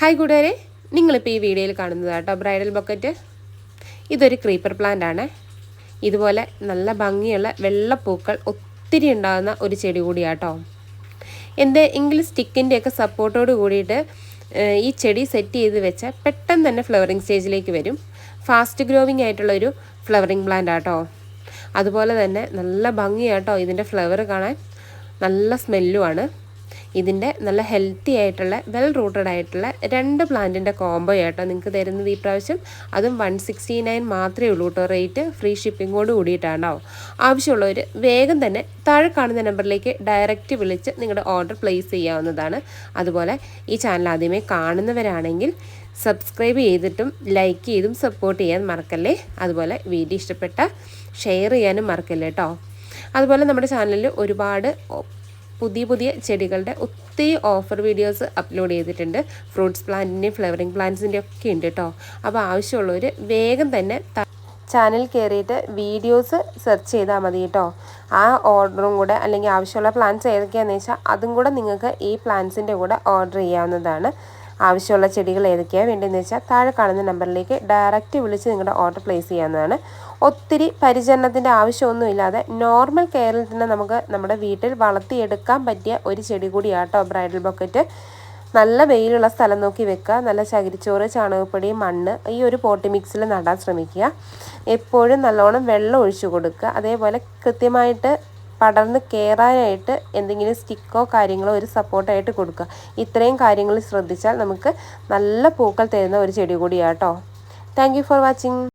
Hi കൂട്ടുകാരെ, നിങ്ങളിപ്പോൾ ഈ വീഡിയോയിൽ കാണുന്നത് കേട്ടോ ബ്രൈഡൽ ബൊക്കറ്റ്. ഇതൊരു ക്രീപ്പർ പ്ലാന്റ് ആണ്. ഇതുപോലെ നല്ല ഭംഗിയുള്ള വെള്ളപ്പൂക്കൾ ഒത്തിരി ഉണ്ടാകുന്ന ഒരു ചെടി കൂടിയാട്ടോ. എന്തെങ്കിലും സ്റ്റിക്കിൻ്റെയൊക്കെ സപ്പോർട്ടോട് കൂടിയിട്ട് ഈ ചെടി സെറ്റ് ചെയ്ത് വെച്ചാൽ പെട്ടെന്ന് തന്നെ ഫ്ലവറിങ് സ്റ്റേജിലേക്ക് വരും. ഫാസ്റ്റ് ഗ്രോവിങ് ആയിട്ടുള്ളൊരു ഫ്ലവറിങ് പ്ലാന്റ് ആട്ടോ. അതുപോലെ തന്നെ നല്ല ഭംഗിയാട്ടോ ഇതിൻ്റെ ഫ്ലവർ കാണാൻ, നല്ല സ്മെല്ലുമാണ്. ഇതിൻ്റെ നല്ല ഹെൽത്തി ആയിട്ടുള്ള വെൽ റൂട്ടഡ് ആയിട്ടുള്ള 2 പ്ലാന്റിൻ്റെ കോംബോ ആയിട്ടോ നിങ്ങൾക്ക് തരുന്നത് ഈ പ്രാവശ്യം. അതും 169 മാത്രമേ ഉള്ളൂ കേട്ടോ റേറ്റ്. ഫ്രീ ഷിപ്പിങ്ങോട് കൂടിയിട്ടാണോ. ആവശ്യമുള്ളവർ വേഗം തന്നെ താഴെ കാണുന്ന നമ്പറിലേക്ക് ഡയറക്റ്റ് വിളിച്ച് നിങ്ങളുടെ ഓർഡർ പ്ലേസ് ചെയ്യാവുന്നതാണ്. അതുപോലെ ഈ ചാനൽ ആദ്യമേ കാണുന്നവരാണെങ്കിൽ സബ്സ്ക്രൈബ് ചെയ്തിട്ടും ലൈക്ക് ചെയ്തും സപ്പോർട്ട് ചെയ്യാൻ മറക്കല്ലേ. അതുപോലെ വീഡിയോ ഇഷ്ടപ്പെട്ട ഷെയർ ചെയ്യാനും മറക്കല്ലേ കേട്ടോ. അതുപോലെ നമ്മുടെ ചാനലിൽ ഒരുപാട് പുതിയ ചെടികളുടെ ഒത്തിരി ഓഫർ വീഡിയോസ് അപ്ലോഡ് ചെയ്തിട്ടുണ്ട്. ഫ്രൂട്ട്സ് പ്ലാന്റിൻ്റെയും ഫ്ലവറിങ് പ്ലാന്റ്സിൻ്റെയും ഒക്കെ ഉണ്ട് കേട്ടോ. അപ്പോൾ ആവശ്യമുള്ളവർ വേഗം തന്നെ ചാനൽ കയറിയിട്ട് വീഡിയോസ് സെർച്ച് ചെയ്താൽ മതി കേട്ടോ. ആ ഓർഡറും കൂടെ അല്ലെങ്കിൽ ആവശ്യമുള്ള പ്ലാന്റ്സ് ഏതൊക്കെയാണെന്ന് വെച്ചാൽ അതും കൂടെ നിങ്ങൾക്ക് ഈ പ്ലാന്റ്സിൻ്റെ കൂടെ ഓർഡർ ചെയ്യാവുന്നതാണ്. ആവശ്യമുള്ള ചെടികൾ ഏതൊക്കെയാണ് വേണ്ടതെന്ന് വെച്ചാൽ താഴെ കാണുന്ന നമ്പറിലേക്ക് ഡയറക്റ്റ് വിളിച്ച് നിങ്ങളുടെ ഓർഡർ പ്ലേസ് ചെയ്യാവുന്നതാണ്. ഒത്തിരി പരിചരണത്തിൻ്റെ ആവശ്യമൊന്നുമില്ലാതെ നോർമൽ കെയറിൽ തന്നെ നമുക്ക് നമ്മുടെ വീട്ടിൽ വളർത്തിയെടുക്കാൻ പറ്റിയ ഒരു ചെടി കൂടിയാട്ടോ ബ്രൈഡൽ ബൊക്കറ്റ്. നല്ല വെയിലുള്ള സ്ഥലം നോക്കി വെക്കുക. നല്ല ചകിരിച്ചോറ്, ചാണകപ്പൊടി, മണ്ണ് ഈ ഒരു പോട്ടി മിക്സിൽ നടാൻ ശ്രമിക്കുക. എപ്പോഴും നല്ലോണം വെള്ളം ഒഴിച്ചു കൊടുക്കുക. അതേപോലെ കൃത്യമായിട്ട് പടർന്ന് കയറാനായിട്ട് എന്തെങ്കിലും സ്റ്റിക്കോ കാര്യങ്ങളോ ഒരു സപ്പോർട്ടായിട്ട് കൊടുക്കുക. ഇത്രയും കാര്യങ്ങൾ ശ്രദ്ധിച്ചാൽ നമുക്ക് നല്ല പൂക്കൾ തരുന്ന ഒരു ചെടി കൂടിയാട്ടോ. Thank you for watching.